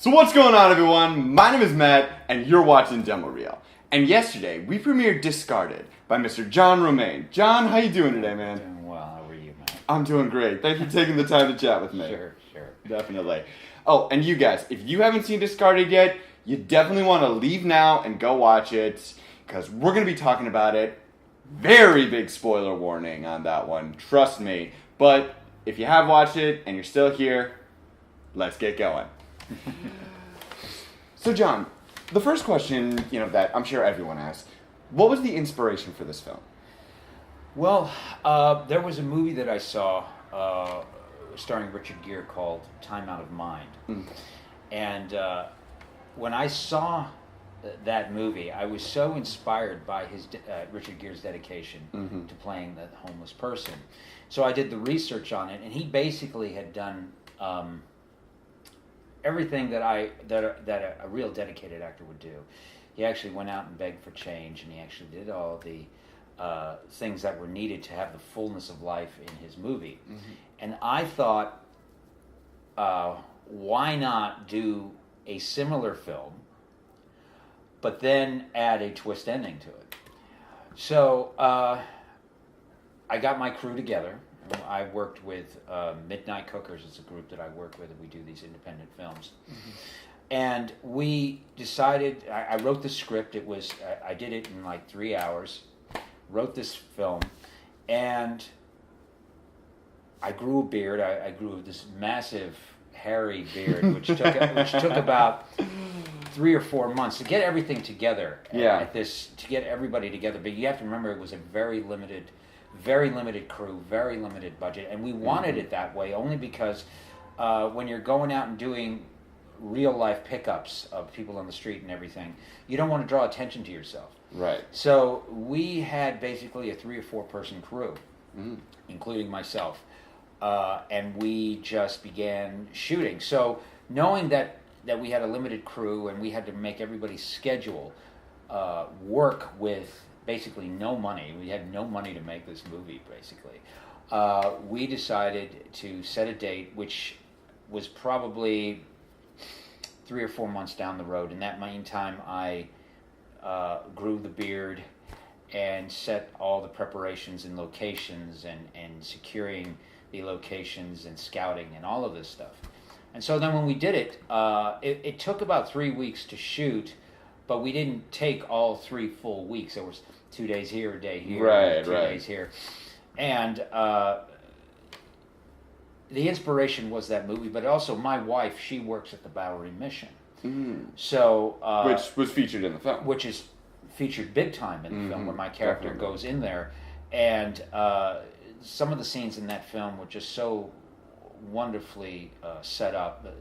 So what's going on, everyone? My name is Matt, and you're watching Demo Reel. And yesterday, we premiered Discarded by Mr. John Ramaine. John, how you doing today, man? Doing well. How are you, man? I'm doing great. Thank you for taking the time to chat with me. Sure. Definitely. Oh, and you guys, if you haven't seen Discarded yet, you definitely want to leave now and go watch it, because we're going to be talking about it. Very big spoiler warning on that one, trust me. But if you have watched it and you're still here, let's get going. So, John, the first question, that I'm sure everyone asks, what was the inspiration for this film? Well, there was a movie that I saw starring Richard Gere called Time Out of Mind. And when I saw that movie, I was so inspired by Richard Gere's dedication to playing the homeless person. So I did the research on it, and he basically had done everything that a real dedicated actor would do. He actually went out and begged for change, and he actually did all the things that were needed to have the fullness of life in his movie. And I thought, why not do a similar film, but then add a twist ending to it? So I got my crew together. I worked with Midnight Cookers. It's a group that I work with, and we do these independent films. And we decided, I wrote the script. I did it in like 3 hours, wrote this film, and I grew a beard. I grew this massive, hairy beard, which took about 3 or 4 months to get everything together. To get everybody together. But you have to remember, it was a very limited crew, very limited budget, and we wanted it that way only because when you're going out and doing real life pickups of people on the street and everything, you don't want to draw attention to yourself. Right. So we had basically a 3 or 4 person crew, including myself, and we just began shooting. So knowing that we had a limited crew and we had to make everybody's schedule work with basically no money. We had no money to make this movie, basically. We decided to set a date, which was probably 3 or 4 months down the road. In that meantime, I grew the beard and set all the preparations and locations and securing the locations and scouting and all of this stuff. And so then when we did it, it took about 3 weeks to shoot, but we didn't take all 3 full weeks. There was 2 days here, a day here, 2 days here. And the inspiration was that movie, but also my wife, she works at the Bowery Mission. So which was featured in the film. Which is featured big time in the film, where my character goes in there. And some of the scenes in that film were just so wonderfully set up. The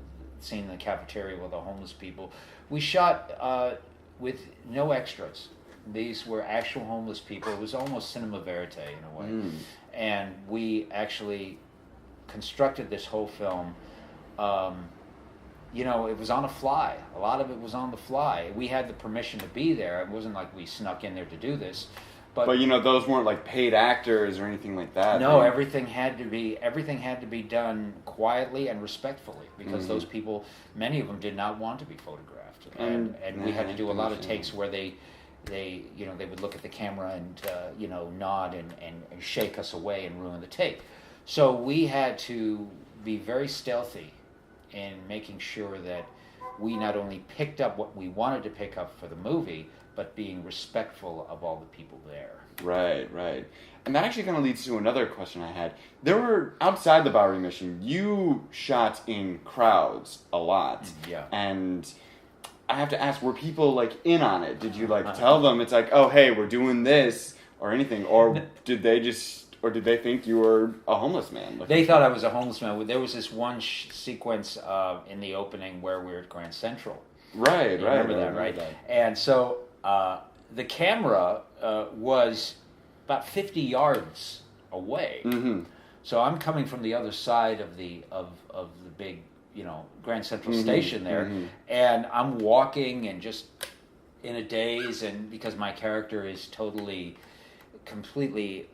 scene in the cafeteria with the homeless people. We shot with no extras. These were actual homeless people. It was almost cinema verite in a way. And we actually constructed this whole film. It was on a fly. A lot of it was on the fly. We had the permission to be there. It wasn't like we snuck in there to do this. But those weren't like paid actors or anything like that. No, everything had to be done quietly and respectfully, because those people, many of them did not want to be photographed. And we had to do a lot of takes where they would look at the camera and nod and shake us away and ruin the take. So we had to be very stealthy in making sure that we not only picked up what we wanted to pick up for the movie, but being respectful of all the people there. Right. And that actually kind of leads to another question I had. There were, outside the Bowery Mission, you shot in crowds a lot. Yeah. And I have to ask, were people in on it? Did you tell them it's oh, hey, we're doing this or anything? Or did they think you were a homeless man? They thought I was a homeless man. There was this one sequence in the opening where we were at Grand Central. Right. Remember that, right? And so the camera was about 50 yards away. So I'm coming from the other side of the big, Grand Central Station there, and I'm walking and just in a daze, and because my character is completely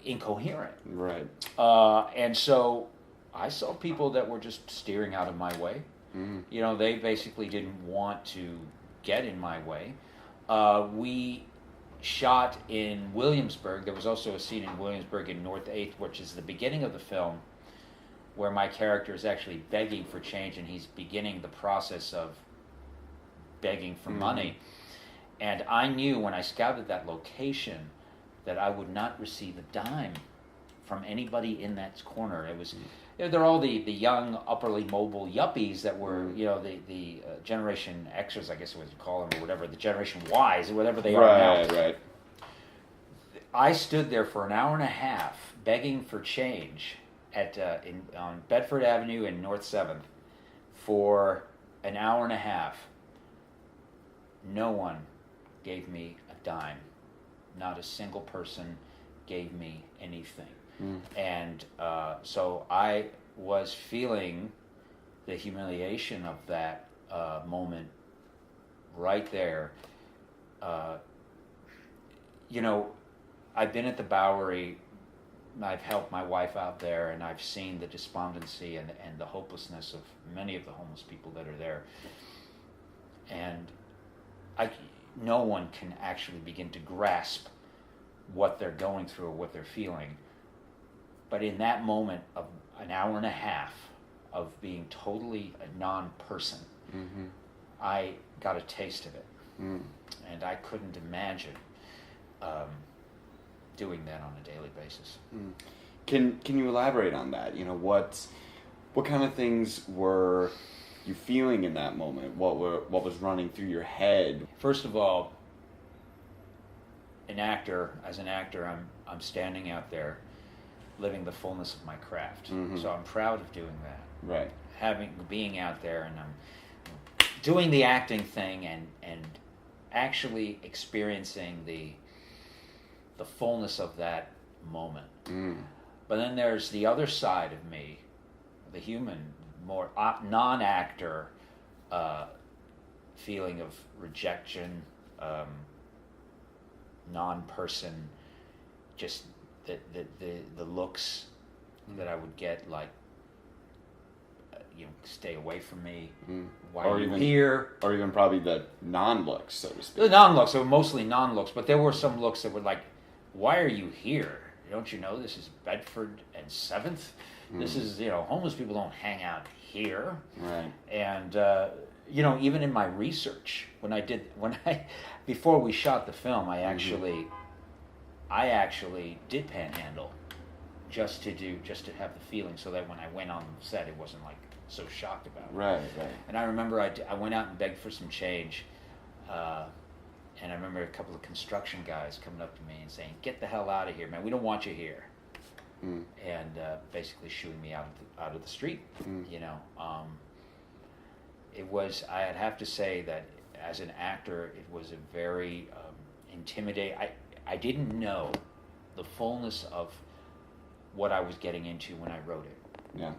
incoherent. Right. And so I saw people that were just steering out of my way. You know, they basically didn't want to get in my way. We shot in Williamsburg. There was also a scene in Williamsburg in North 8th, which is the beginning of the film, where my character is actually begging for change, and he's beginning the process of begging for money. And I knew when I scouted that location that I would not receive a dime from anybody in that corner. It was, they're all the young, upperly mobile yuppies that were, you know, the Generation Xers, I guess what you call them, or whatever, the Generation Ys, or whatever they are now. Right. I stood there for an hour and a half begging for change at on Bedford Avenue and North 7th for an hour and a half. No one gave me a dime. Not a single person gave me anything. And so I was feeling the humiliation of that moment right there. You know, I've been at the Bowery, I've helped my wife out there, and I've seen the despondency and the hopelessness of many of the homeless people that are there. And no one can actually begin to grasp what they're going through or what they're feeling. But in that moment of an hour and a half of being totally a non-person, I got a taste of it. And I couldn't imagine doing that on a daily basis. Can you elaborate on that? You know, what kind of things were you feeling in that moment? What was running through your head? First of all, as an actor, I'm standing out there living the fullness of my craft. So I'm proud of doing that. Right. Being out there, and I'm doing the acting thing and actually experiencing the fullness of that moment. But then there's the other side of me, the human, more non-actor feeling of rejection, non-person, just the looks that I would get, like, stay away from me. Why are you here? Or even probably the non-looks, so to speak. The non-looks, they were mostly non-looks, but there were some looks that were like, why are you here? Don't you know this is Bedford and 7th? This is, homeless people don't hang out here. Right. And, even in my research, before we shot the film, I actually did panhandle just to have the feeling, so that when I went on set, it wasn't like so shocked about it. Right. And I remember I went out and begged for some change, and I remember a couple of construction guys coming up to me and saying, "Get the hell out of here, man! We don't want you here," and basically shooing me out of the street. It was. I'd have to say that as an actor, it was a very intimidating. I didn't know the fullness of what I was getting into when I wrote it. Yeah.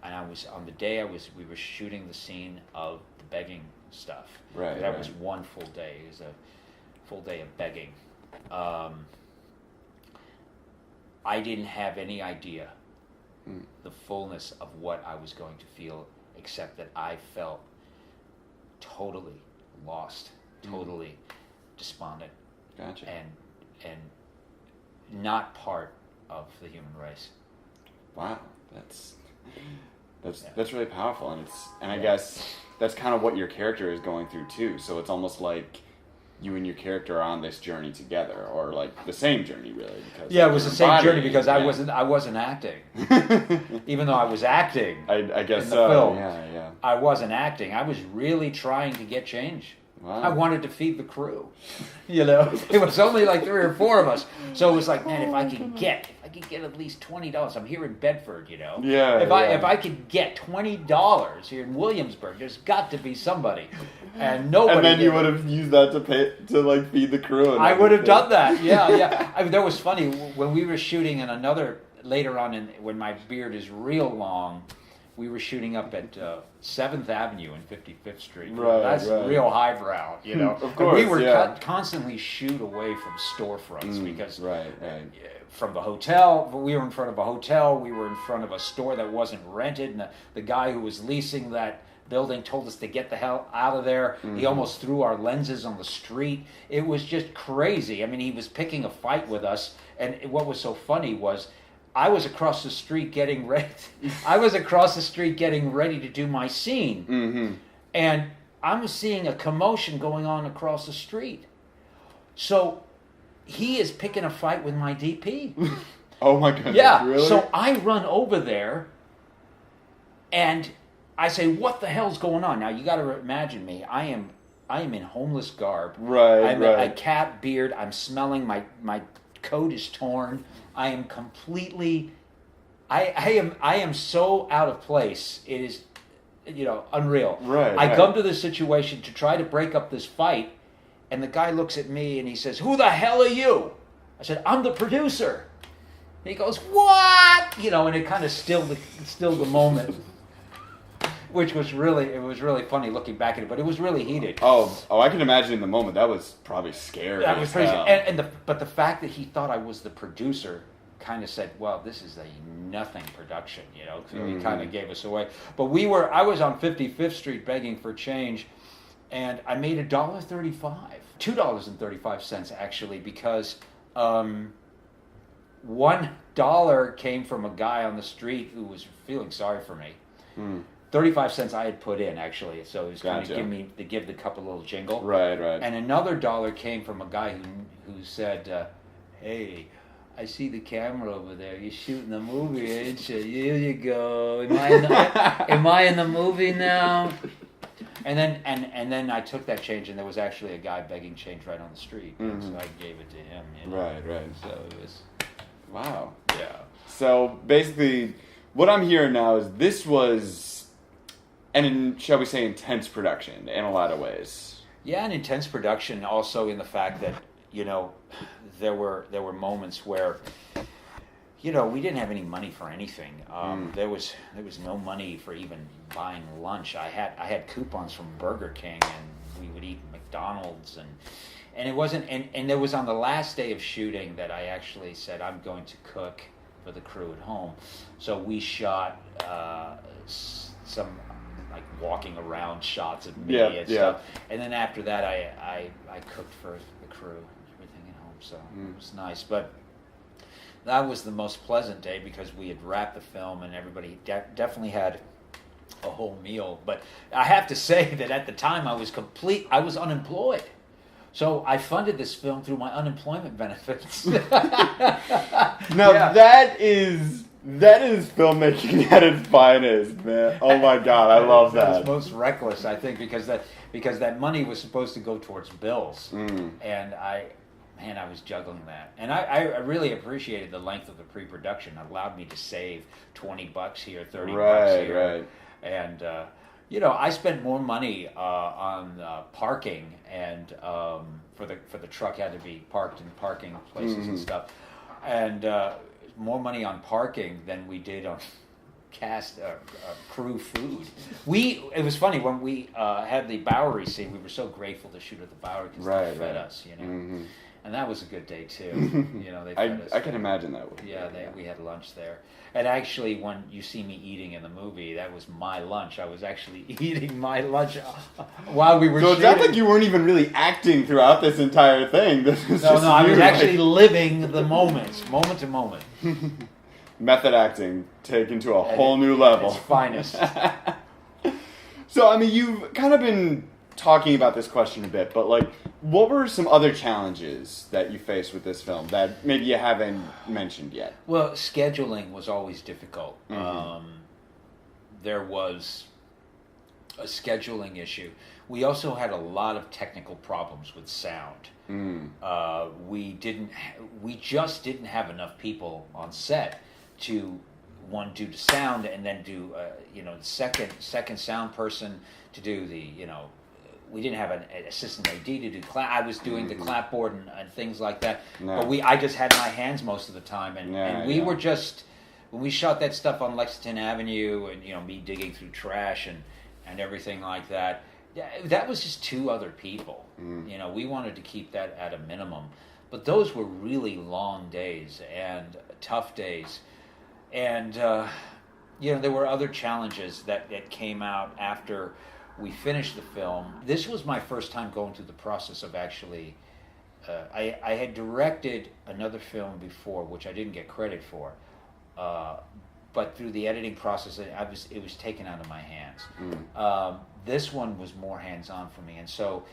And I was on the day we were shooting the scene of the begging stuff. Right. That was one full day. It was a full day of begging. I didn't have any idea the fullness of what I was going to feel, except that I felt totally lost, totally despondent. Gotcha. And not part of the human race. Wow, that's really powerful, and I guess that's kind of what your character is going through too. So it's almost like you and your character are on this journey together, or like the same journey, really. Because it was the same journey because I wasn't acting, even though I was acting. I guess in the so. film. Yeah. I wasn't acting. I was really trying to get change. Wow. I wanted to feed the crew. It was only like 3 or 4 of us, so it was like, man, if I could get at least $20. I'm here in Bedford, Yeah. If I could get $20 here in Williamsburg, there's got to be somebody, and nobody. And then you would have used that to feed the crew. And I would have done that. Yeah. I mean, that was funny when we were shooting in another later on when my beard is real long. we were shooting up at 7th Avenue and 55th Street. Right, That's right. real highbrow, you know. Of course, and we were yeah. constantly shooed away from storefronts because right. from the hotel, we were in front of a hotel, we were in front of a store that wasn't rented, and the guy who was leasing that building told us to get the hell out of there. He almost threw our lenses on the street. It was just crazy. I mean, he was picking a fight with us, and what was so funny was I was across the street getting ready. I was across the street getting ready to do my scene, and I'm seeing a commotion going on across the street. So he is picking a fight with my DP. Oh my goodness! Yeah. Really? So I run over there, and I say, "What the hell's going on?" Now you got to imagine me. I am in homeless garb. Right. I'm right. a cat beard. I'm smelling. My coat is torn. I am completely. I am so out of place. It is, unreal. Right. I come to this situation to try to break up this fight, and the guy looks at me and he says, "Who the hell are you?" I said, "I'm the producer." And he goes, "What?" And it kind of stilled the moment. Which was really funny looking back at it, but it was really heated. Oh, I can imagine in the moment that was probably scary. That was crazy. Hell. But the fact that he thought I was the producer kind of said, "Well, this is a nothing production," So he kind of gave us away. But I was on 55th Street begging for change, and I made $2.35 actually, because $1 came from a guy on the street who was feeling sorry for me. 35 cents I had put in, actually, so he was kind of give the cup a little jingle. Right. And another $1 came from a guy who said, "Hey, I see the camera over there. You're shooting the movie, ain't you? Here you go. Am I in the movie now?" And then I took that change, and there was actually a guy begging change right on the street, so I gave it to him. Right. So it was. Wow. Yeah. So basically, what I'm hearing now is this was shall we say, intense production in a lot of ways. Yeah, an intense production also in the fact that, there were moments where, we didn't have any money for anything. There was no money for even buying lunch. I had coupons from Burger King, and we would eat McDonald's, and it wasn't, and there was on the last day of shooting that I actually said, I'm going to cook for the crew at home. So we shot some like walking around shots of me and stuff. And then after that, I cooked for the crew and everything at home. So it was nice. But that was the most pleasant day because we had wrapped the film and everybody definitely had a whole meal. But I have to say that at the time I was unemployed. So I funded this film through my unemployment benefits. Now that is filmmaking at its finest, man. Oh my God, I love that. It's most reckless, I think, because that money was supposed to go towards bills, and I was juggling that, and I really appreciated the length of the pre-production. It allowed me to save $20 here, $30 here, right. And I spent more money on parking and for the truck had to be parked in parking places and stuff, and more money on parking than we did on crew food. It was funny when we had the Bowery scene. We were so grateful to shoot at the Bowery because they fed us, and that was a good day too. They fed us. I can imagine that. We had lunch there. And actually, when you see me eating in the movie, that was my lunch. I was actually eating my lunch while we were shooting. So it sounds like you weren't even really acting throughout this entire thing. I was actually living the moments, moment to moment. Method acting taken to a whole new level. Its finest. So, I mean, you've kind of been talking about this question a bit, but what were some other challenges that you faced with this film that maybe you haven't mentioned yet? Well, scheduling was always difficult. There was a scheduling issue. We also had a lot of technical problems with sound. We just didn't have enough people on set to do the sound and then do second sound person to do the we didn't have an assistant AD to do clap. I was doing the clapboard and things like that. No. But I just had my hands most of the time, and we were just when we shot that stuff on Lexington Avenue, and me digging through trash and everything like that, that was just two other people. We wanted to keep that at a minimum, but those were really long days and tough days, and there were other challenges that came out after we finished the film. This was my first time going through the process of actually. I had directed another film before, which I didn't get credit for, but through the editing process, it was taken out of my hands. This one was more hands-on for me, and so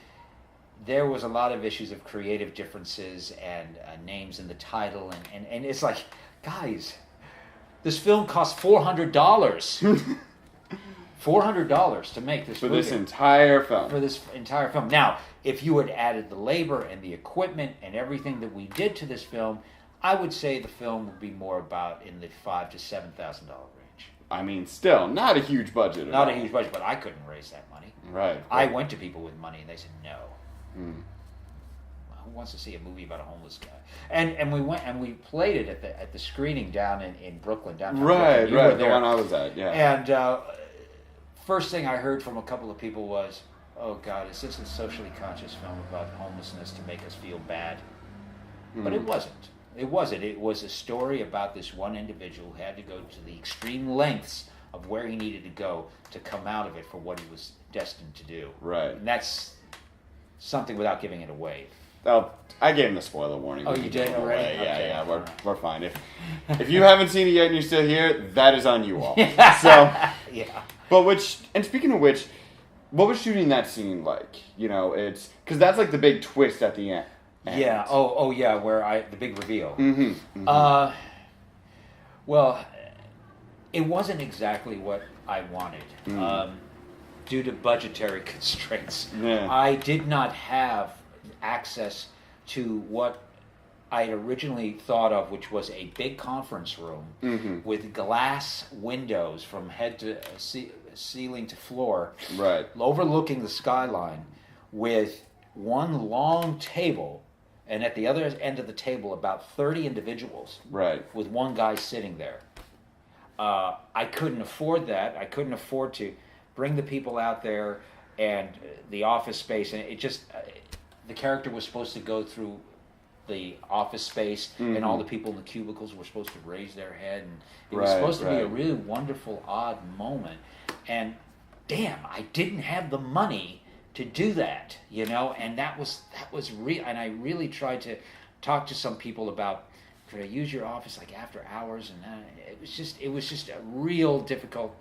there was a lot of issues of creative differences and names in the title, and it's like, guys, this film cost $400. $400 to make this movie. This entire film. For this entire film. Now, if you had added the labor and the equipment and everything that we did to this film, I would say the film would be more about in the $5,000 to $7,000 range. I mean, still, not a huge budget. Not a huge budget, but I couldn't raise that money. Right. I went to people with money, and they said no. Who wants to see a movie about a homeless guy? And we went and we played it at the screening down in Brooklyn, downtown. Right, Brooklyn. right. The one I was at, yeah. And first thing I heard from a couple of people was, "Oh God, is this a socially conscious film about homelessness to make us feel bad?" But it wasn't. It wasn't. It was a story about this one individual who had to go to the extreme lengths of where he needed to go to come out of it for what he was destined to do. Right. And that's something without giving it away. Oh, I gave him the spoiler warning. Oh, you did already? Okay. Yeah, we're fine. If you haven't seen it yet and you're still here, that is on you all. So, yeah. And speaking of which, what was shooting that scene like? It's because that's like the big twist at the end. Yeah. Oh, yeah. Where the big reveal. Well, it wasn't exactly what I wanted. Due to budgetary constraints, I did not have access to what I had originally thought of, which was a big conference room with glass windows from head to ceiling to floor, right, overlooking the skyline, with one long table, and at the other end of the table, about 30 individuals, right, with one guy sitting there. I couldn't afford that. I couldn't afford to bring the people out there and the office space, and it just the character was supposed to go through the office space, and all the people in the cubicles were supposed to raise their head, and it was supposed to be a really wonderful, odd moment. And damn, I didn't have the money to do that, and that was real. And I really tried to talk to some people about, could I use your office like after hours, and it was just a real difficult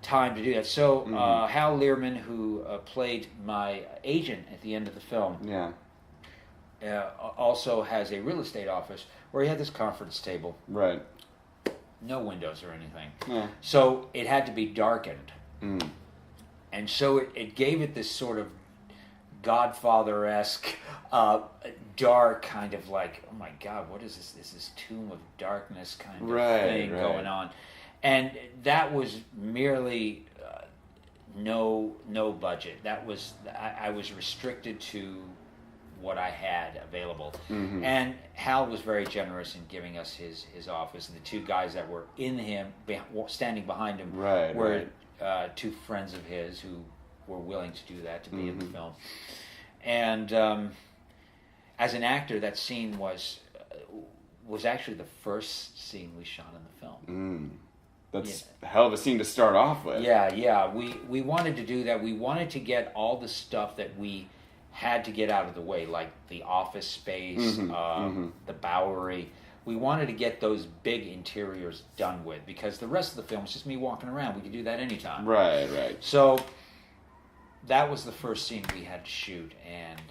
time to do that. So Hal Learman, who played my agent at the end of the film, also has a real estate office where he had this conference table, right, no windows or anything, so it had to be darkened, and so it gave it this sort of Godfather-esque dark kind of like, oh my God, what is this? This tomb of darkness kind of thing going on. And that was merely no budget. That was I was restricted to what I had available. And Hal was very generous in giving us his office. And the two guys that were standing behind him were two friends of his who were willing to do that, to be in the film. And as an actor, that scene was actually the first scene we shot in the film. That's a hell of a scene to start off with. Yeah. We wanted to do that. We wanted to get all the stuff that we had to get out of the way, like the office space, the Bowery. We wanted to get those big interiors done with, because the rest of the film is just me walking around. We could do that anytime. Right. So that was the first scene we had to shoot, and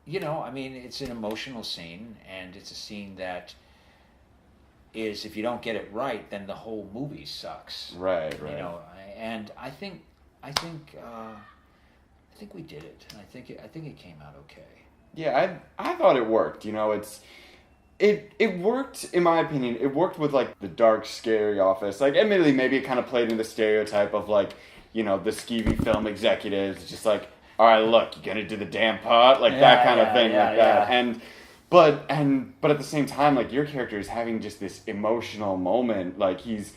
it's an emotional scene, and it's a scene that is, if you don't get it right, then the whole movie sucks. Right. And I think we did it. And I think it came out okay. Yeah, I thought it worked. It worked, in my opinion. It worked with like the dark, scary office. Like, admittedly, maybe it kind of played in the stereotype of like, the skeevy film executives, just like, all right, look, you're gonna do the damn part, like that kind of thing, like that. And But at the same time, like, your character is having just this emotional moment. Like, he's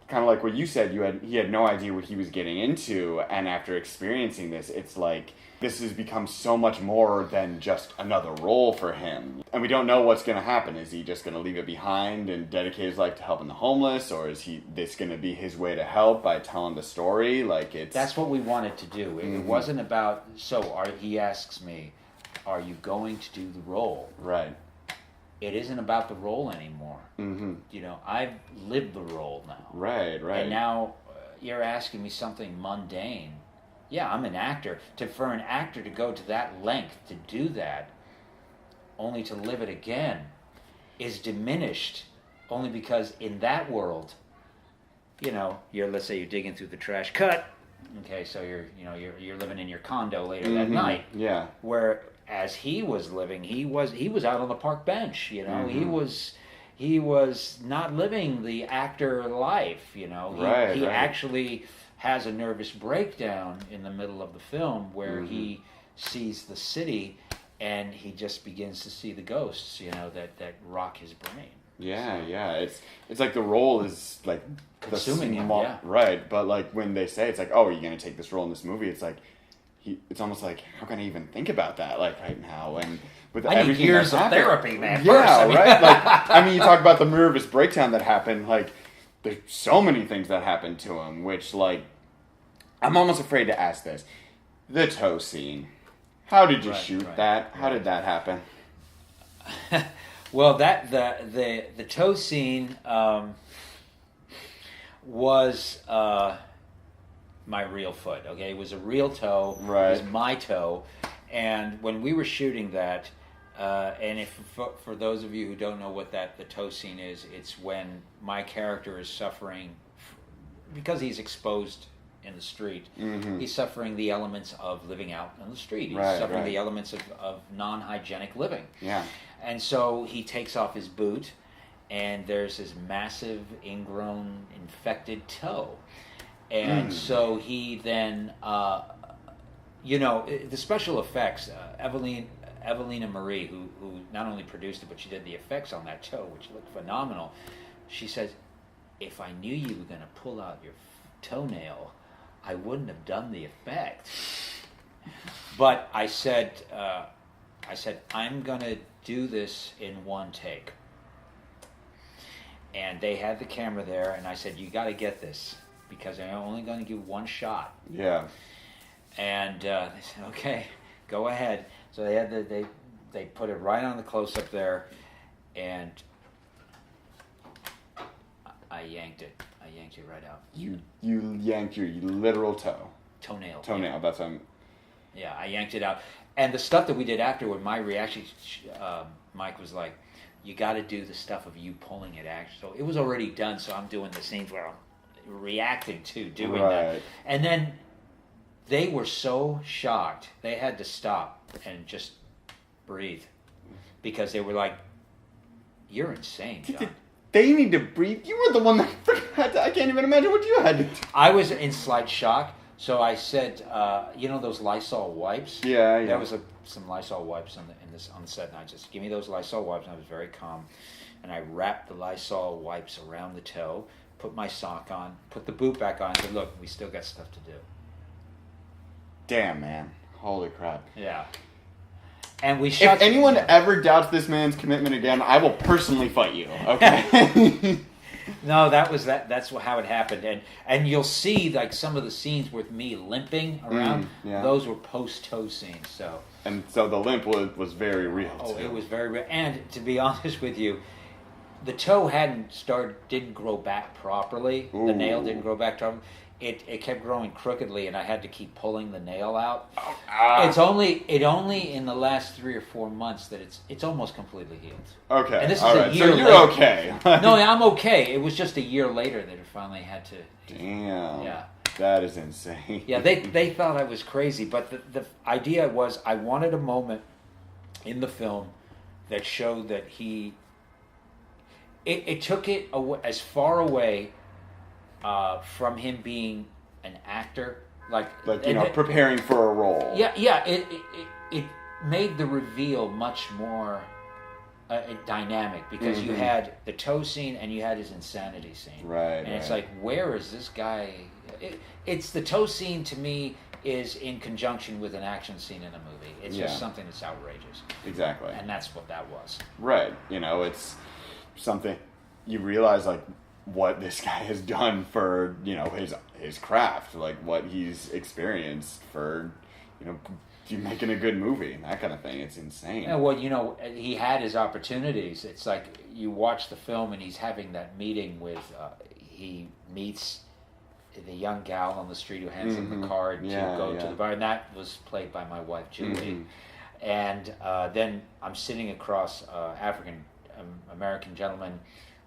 kind of like what you said. He had no idea what he was getting into, and after experiencing this, it's like this has become so much more than just another role for him. And we don't know what's going to happen. Is he just going to leave it behind and dedicate his life to helping the homeless, or is this going to be his way to help by telling the story? Like, that's what we wanted to do. It wasn't about. He asks me, "Are you going to do the role?" Right. It isn't about the role anymore. Mm-hmm. You know, I've lived the role now. Right. And now you're asking me something mundane. Yeah, I'm an actor. For an actor to go to that length to do that, only to live it again, is diminished. Only because in that world, you know, let's say you're digging through the trash. Cut. Okay, so you're living in your condo later that night. Yeah. Where as he was living, he was out on the park bench. You know, he was not living the actor life. You know, he actually has a nervous breakdown in the middle of the film where he sees the city and he just begins to see the ghosts. You know, that rock his brain. Yeah. It's like the role is like consuming him. Yeah. Right, but like when they say it's like, oh, are you going to take this role in this movie? It's like. It's almost like, how can I even think about that, like, right now? And with I need years of therapy, man. Yeah, right? Like, I mean, you talk about the nervous breakdown that happened. Like, there's so many things that happened to him, which, like, I'm almost afraid to ask this. The toe scene. How did you shoot that? How did that happen? Well, the toe scene was... my real foot, okay? It was a real toe. Right. It was my toe. And when we were shooting that, and if for those of you who don't know what the toe scene is, it's when my character is suffering, because he's exposed in the street, he's suffering the elements of living out on the street. He's suffering the elements of non-hygienic living. Yeah. And so he takes off his boot, and there's this massive, ingrown, infected toe. And so he then, the special effects, Evelina Marie, who not only produced it, but she did the effects on that toe, which looked phenomenal. She says, if I knew you were going to pull out your toenail, I wouldn't have done the effect. But I said, I'm going to do this in one take. And they had the camera there, and I said, you got to get this, because I'm only going to give one shot. Yeah. And they said, okay, go ahead. So they had they put it right on the close-up there, and I yanked it. I yanked it right out. You yanked your literal toe. Toenail. Yeah. That's Yeah, I yanked it out. And the stuff that we did afterward, my reaction, Mike was like, you got to do the stuff of you pulling it actually. So it was already done, so I'm doing the scenes where I'm reacting to doing that. And then they were so shocked, they had to stop and just breathe. Because they were like, you're insane, John. They need to breathe. You were the one that I can't even imagine what you had to do. I was in slight shock. So I said, those Lysol wipes? Yeah. There was some Lysol wipes on the set, and I just, give me those Lysol wipes, and I was very calm. And I wrapped the Lysol wipes around the toe, put my sock on, put the boot back on, and said, look, we still got stuff to do. Damn, man. Holy crap. Yeah. And we shot... If anyone ever doubts this man's commitment again, I will personally fight you, okay? No, that's how it happened, and you'll see like some of the scenes with me limping around. Those were post-toe scenes. So the limp was very real. Oh, too. It was very real. And to be honest with you, the toe didn't grow back properly. Ooh. The nail didn't grow back properly. It kept growing crookedly, and I had to keep pulling the nail out. It's only in the last 3 or 4 months that it's almost completely healed. Okay, and this is all a right. year So you're later. okay. No, I'm okay. It was just a year later that it finally had to. Damn. Yeah. That is insane. Yeah, they thought I was crazy, but the idea was I wanted a moment in the film that showed that it took it as far away from him being an actor, preparing for a role. Yeah. It made the reveal much more dynamic because you had the toe scene and you had his insanity scene. Right. And it's like, where is this guy? It's the toe scene to me is in conjunction with an action scene in a movie. It's just something that's outrageous. Exactly. And that's what that was. Right. You know, it's something you realize like what this guy has done for, you know, his craft, like what he's experienced for, you know, making a good movie and that kind of thing. It's insane. Yeah, well, you know, he had his opportunities. It's like you watch the film and he's having that meeting with, he meets the young gal on the street who hands him the card to go to the bar. And that was played by my wife, Julie. And then I'm sitting across African American gentleman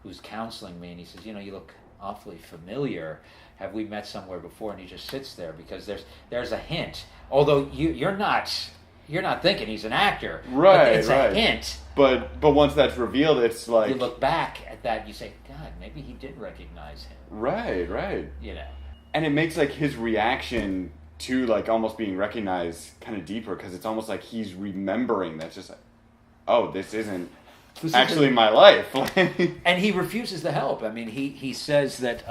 who's counseling me, and he says, you know, you look awfully familiar. Have we met somewhere before? And he just sits there because there's a hint. Although you're not thinking he's an actor. Right, but it's a hint. But once that's revealed, it's like... You look back at that and you say, God, maybe he did recognize him. Right. You know. And it makes like his reaction to like almost being recognized kind of deeper because it's almost like he's remembering that's just like, oh, this isn't actually my life. And he refuses the help. I mean, he says that,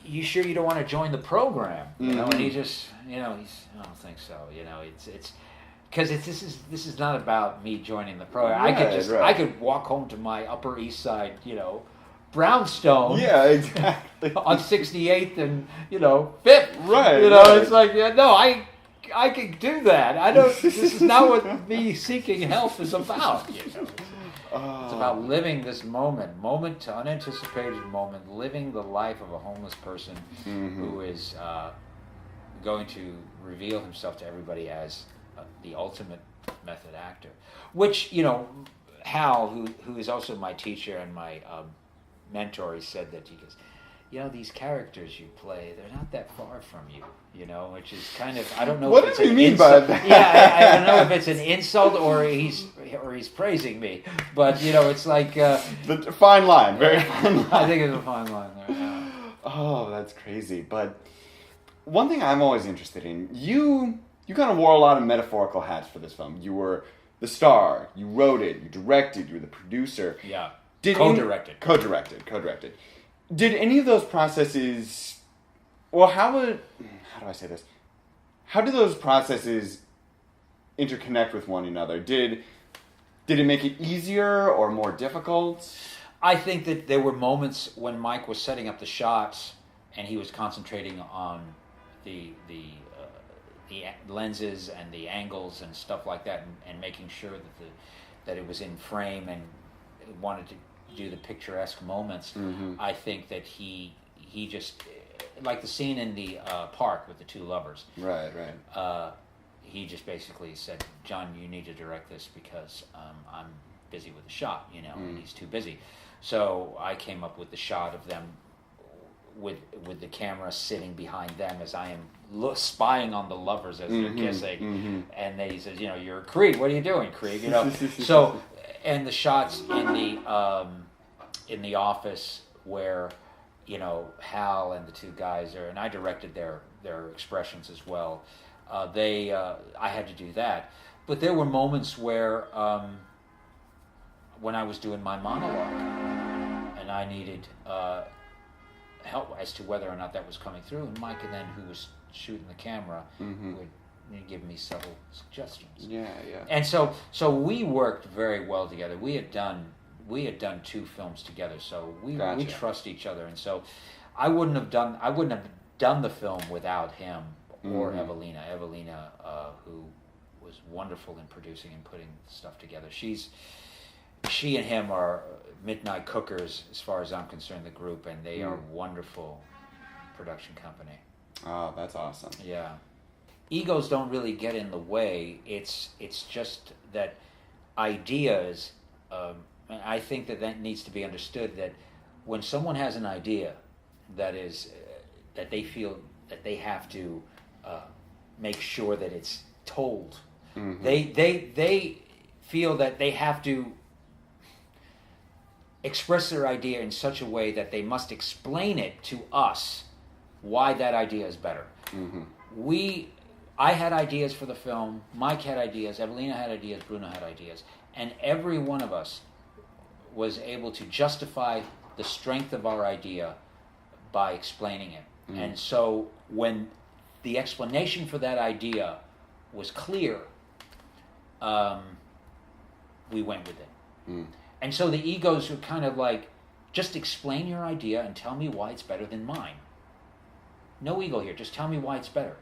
you sure you don't want to join the program? You know, and he just, you know, I don't think so. You know, it's because this is not about me joining the program. I could walk home to my Upper East Side, you know, brownstone. Yeah, exactly. On 68th and, you know, 5th. Right. You know, it's like, no, I could do that. I don't. This is not what me seeking help is about. You know, it's about living this moment to unanticipated moment, living the life of a homeless person who is going to reveal himself to everybody as the ultimate method actor. Which, you know, Hal, who is also my teacher and my mentor, he said that he goes, you know, these characters you play, they're not that far from you, you know, which is kind of, I don't know what if it's do you an mean insult. by that? Yeah, I don't know if it's an insult or he's praising me, but, you know, it's like... the fine line, very fine line. I think it's a fine line there, yeah. Oh, that's crazy. But one thing I'm always interested in, you kind of wore a lot of metaphorical hats for this film. You were the star, you wrote it, you directed, you were the producer. Yeah, Co-directed. Did any of those processes, well, how do I say this? How do those processes interconnect with one another? Did it make it easier or more difficult? I think that there were moments when Mike was setting up the shots and he was concentrating on the lenses and the angles and stuff like that, and making sure that it was in frame and wanted to do the picturesque moments. I think that he just, like the scene in the park with the two lovers. Right. He just basically said, John, you need to direct this because I'm busy with the shot, you know, and he's too busy. So I came up with the shot of them with the camera sitting behind them as I am spying on the lovers as they're kissing. And then he says, you know, you're a creep. What are you doing, creep? You know. So, and the shots in the office where, you know, Hal and the two guys are, and I directed their expressions as well. I had to do that, but there were moments where when I was doing my monologue and I needed help as to whether or not that was coming through, and Mike, and then who was shooting the camera, would give me several suggestions. Yeah. And so we worked very well together. We had done 2 films together, so we trust each other, and so I wouldn't have done the film without him or Evelina. Evelina, who was wonderful in producing and putting stuff together. She and him are midnight cookers, as far as I'm concerned, the group, and they are a wonderful production company. Oh, that's awesome. Yeah. Egos don't really get in the way. It's just that ideas, and I think that needs to be understood, that when someone has an idea that is, that they feel that they have to make sure that it's told, they feel that they have to express their idea in such a way that they must explain it to us why that idea is better. I had ideas for the film. Mike had ideas. Evelina had ideas. Bruno had ideas, and every one of us was able to justify the strength of our idea by explaining it. And so when the explanation for that idea was clear, we went with it. And so the egos were kind of like, just explain your idea and tell me why it's better than mine. No ego here, just tell me why it's better.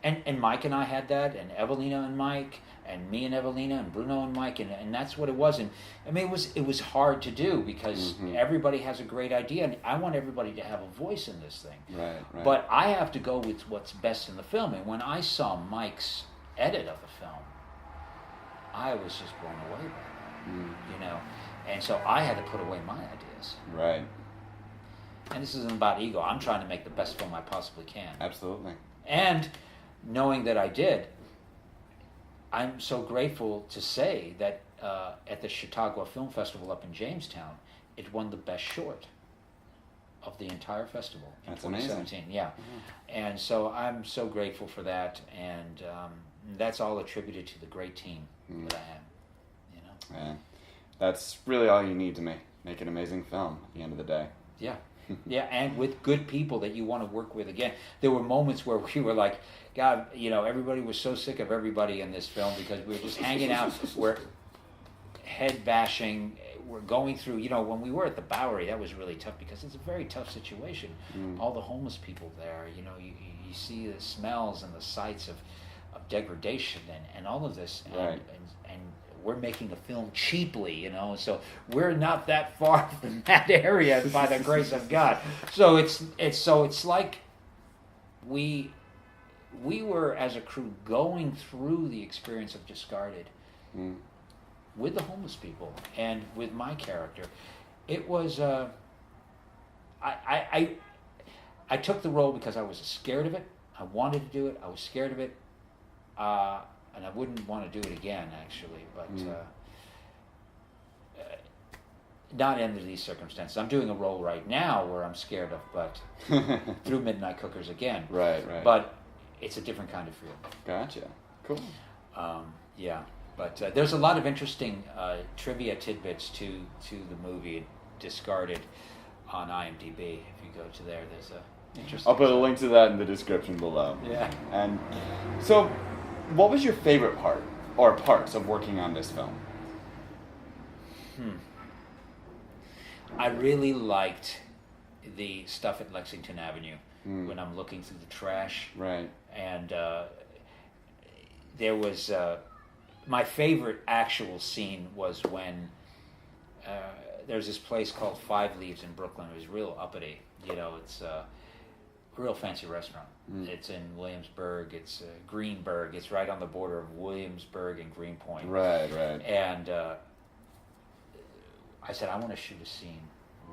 And Mike and I had that, and Evelina and Mike, and me and Evelina, and Bruno and Mike, and that's what it was. And I mean, it was hard to do because everybody has a great idea, and I want everybody to have a voice in this thing. Right. But I have to go with what's best in the film. And when I saw Mike's edit of the film, I was just blown away by that, And so I had to put away my ideas. Right. And this isn't about ego. I'm trying to make the best film I possibly can. Absolutely. And knowing that I did, I'm so grateful to say that at the Chautauqua Film Festival up in Jamestown, it won the best short of the entire festival in That's 2017. amazing. Yeah. And so I'm so grateful for that, and that's all attributed to the great team that I have. Yeah. That's really all you need to make an amazing film at the end of the day. Yeah. Yeah, and with good people that you want to work with. Again, there were moments where we were like, God, everybody was so sick of everybody in this film because we were just hanging out, we're head bashing, we're going through, when we were at the Bowery, that was really tough because it's a very tough situation. All the homeless people there, you see the smells and the sights of degradation and all of this. And we're making a film cheaply, so we're not that far from that area by the grace of God. So it's like we were as a crew going through the experience of Discarded with the homeless people and with my character. It was I took the role because I was scared of it. I wanted to do it. I was scared of it. And I wouldn't want to do it again, actually, but not under these circumstances. I'm doing a role right now where I'm scared of, but through Midnight Cookers again. Right. But it's a different kind of feel. Gotcha. Cool. Yeah, but there's a lot of interesting trivia tidbits to the movie Discarded on IMDb. If you go to there, there's a interesting. I'll put a link to that in the description below. Yeah. And so, what was your favorite part or parts of working on this film? I really liked the stuff at Lexington Avenue when I'm looking through the trash. Right. And there was my favorite actual scene was when there's this place called Five Leaves in Brooklyn. It was real uppity. It's a real fancy restaurant. It's in Williamsburg. It's Greenburg. It's right on the border of Williamsburg and Greenpoint. Right. And I said, I want to shoot a scene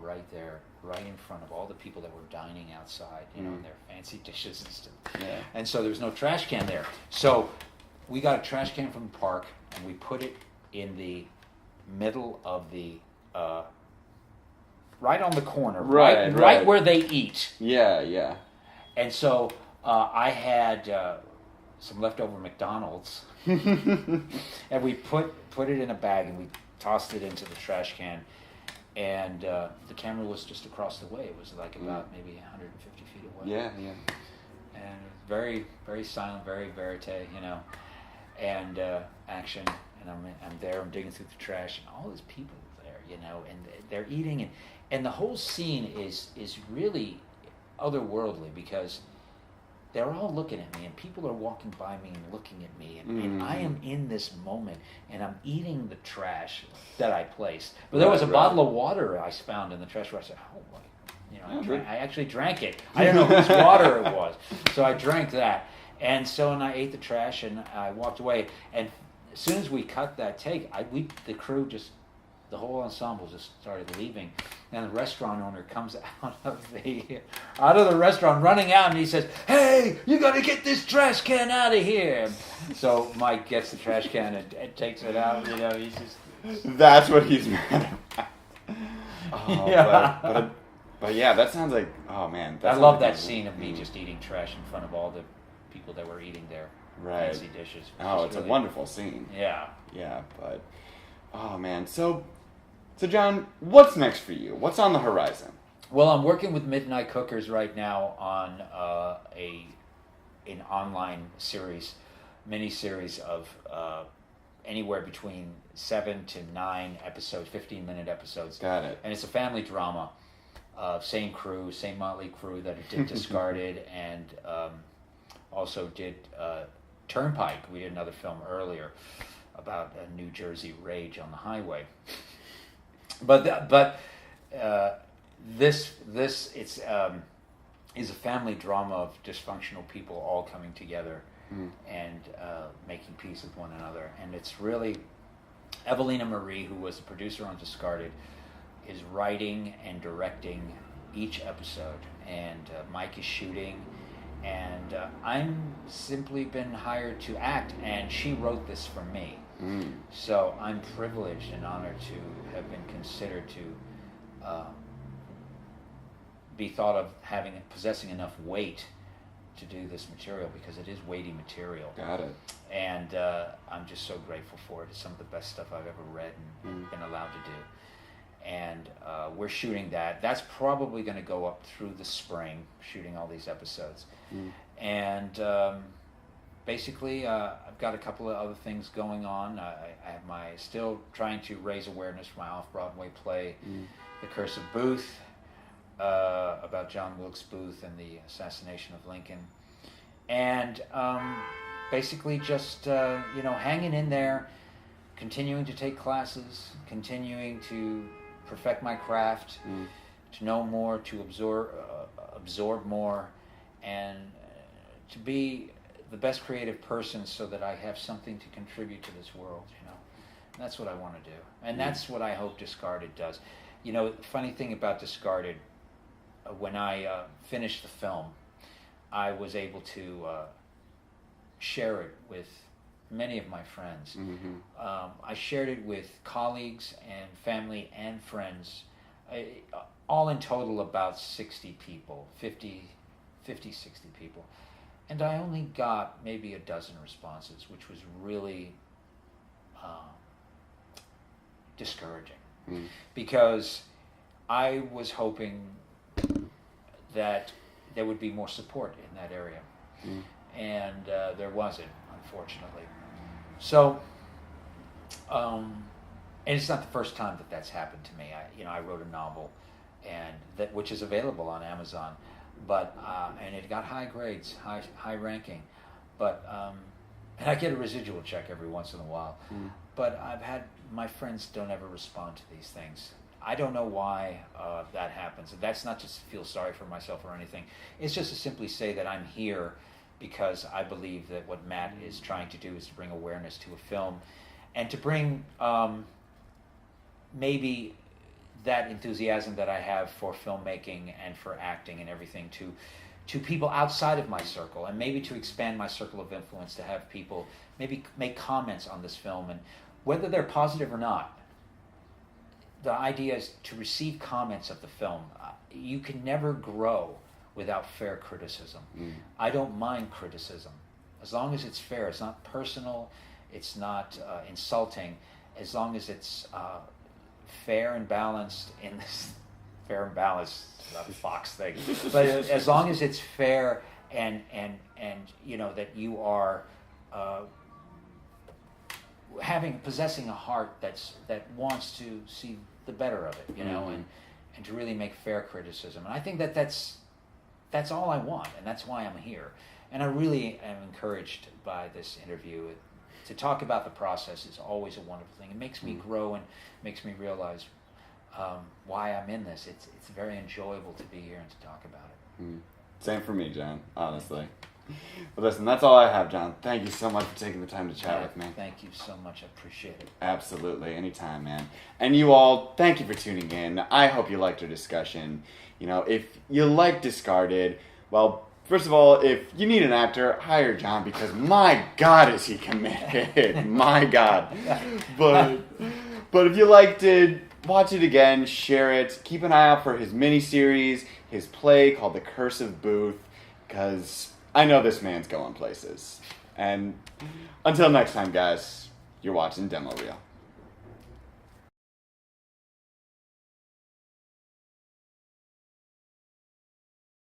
right there, right in front of all the people that were dining outside, and their fancy dishes and stuff. Yeah. And so there was no trash can there. So we got a trash can from the park, and we put it in the middle of the, right on the corner, right where they eat. Yeah. And so I had some leftover McDonald's, and we put it in a bag, and we tossed it into the trash can, and the camera was just across the way. It was like about maybe 150 feet away. Yeah. And very, very silent, very verite, and action. And I'm there. I'm digging through the trash, and all these people are there, and they're eating, and the whole scene is really otherworldly because they're all looking at me, and people are walking by me and looking at me, and I am in this moment, and I'm eating the trash that I placed. But there was a bottle of water I found in the trash where I said, I actually drank it. I didn't know whose water it was, so I drank that. And I ate the trash, and I walked away. And as soon as we cut that take, the crew the whole ensemble just started leaving, and the restaurant owner comes out of the restaurant running out, and he says, "Hey, you got to get this trash can out of here!" So Mike gets the trash can and takes it out. He's just That's what he's mad about. Oh, Yeah. But yeah, that sounds like, oh man. I love that scene of me just eating trash in front of all the people that were eating there. Right. fancy dishes. Oh, it's a wonderful scene. Yeah. Yeah, but oh man, so John, what's next for you? What's on the horizon? Well, I'm working with Midnight Cookers right now on an online series, mini series of anywhere between 7 to 9 episodes, 15-minute episodes. Got it. And it's a family drama. Same crew, same motley crew that did Discarded, and also did Turnpike. We did another film earlier about a New Jersey rage on the highway. But this is a family drama of dysfunctional people all coming together and making peace with one another. And it's really Evelina Marie, who was the producer on Discarded, is writing and directing each episode, and Mike is shooting, and I'm simply been hired to act, and she wrote this for me. So I'm privileged and honored to have been considered to be thought of possessing enough weight to do this material, because it is weighty material. Got it. And I'm just so grateful for it. It's some of the best stuff I've ever read and been allowed to do. And we're shooting that. That's probably going to go up through the spring, shooting all these episodes. And basically, I've got a couple of other things going on. I have still trying to raise awareness for my off-Broadway play, The Curse of Booth, about John Wilkes Booth and the assassination of Lincoln. And basically just, hanging in there, continuing to take classes, continuing to perfect my craft, to know more, to absorb more, and to be the best creative person so that I have something to contribute to this world, And that's what I want to do. And that's what I hope Discarded does. The funny thing about Discarded, when I finished the film, I was able to share it with many of my friends. I shared it with colleagues and family and friends, all in total about 60 people, 50, 60 people. And I only got maybe a dozen responses, which was really discouraging. Because I was hoping that there would be more support in that area. And there wasn't, unfortunately. So, and it's not the first time that that's happened to me. I wrote a novel, and which is available on Amazon, but and it got high grades, high ranking, but and I get a residual check every once in a while. But I've had my friends don't ever respond to these things. I don't know why that happens. And that's not just to feel sorry for myself or anything. It's just to simply say that I'm here because I believe that what Matt is trying to do is to bring awareness to a film, and to bring maybe that enthusiasm that I have for filmmaking and for acting and everything to people outside of my circle, and maybe to expand my circle of influence, to have people maybe make comments on this film, and whether they're positive or not. The idea is to receive comments of the film. You can never grow without fair criticism. I don't mind criticism, as long as it's fair. It's not personal, it's not insulting, as long as it's fair and balanced in this. Fair and balanced, not a Fox thing, but as long as it's fair and that you are possessing a heart that wants to see the better of it, and to really make fair criticism. And I think that's all I want, and that's why I'm here. And I really am encouraged by this interview. To talk about the process is always a wonderful thing. It makes me grow and makes me realize why I'm in this. It's very enjoyable to be here and to talk about it. Same for me, John, honestly. But listen, that's all I have, John. Thank you so much for taking the time to chat with me. Thank you so much. I appreciate it. Absolutely. Anytime, man. And you all, thank you for tuning in. I hope you liked our discussion. If you like Discarded, well, first of all, if you need an actor, hire John, because my God is he committed. My God. But if you liked it, watch it again, share it. Keep an eye out for his miniseries, his play called The Curse of Booth, because I know this man's going places. And until next time, guys, you're watching Demo Reel.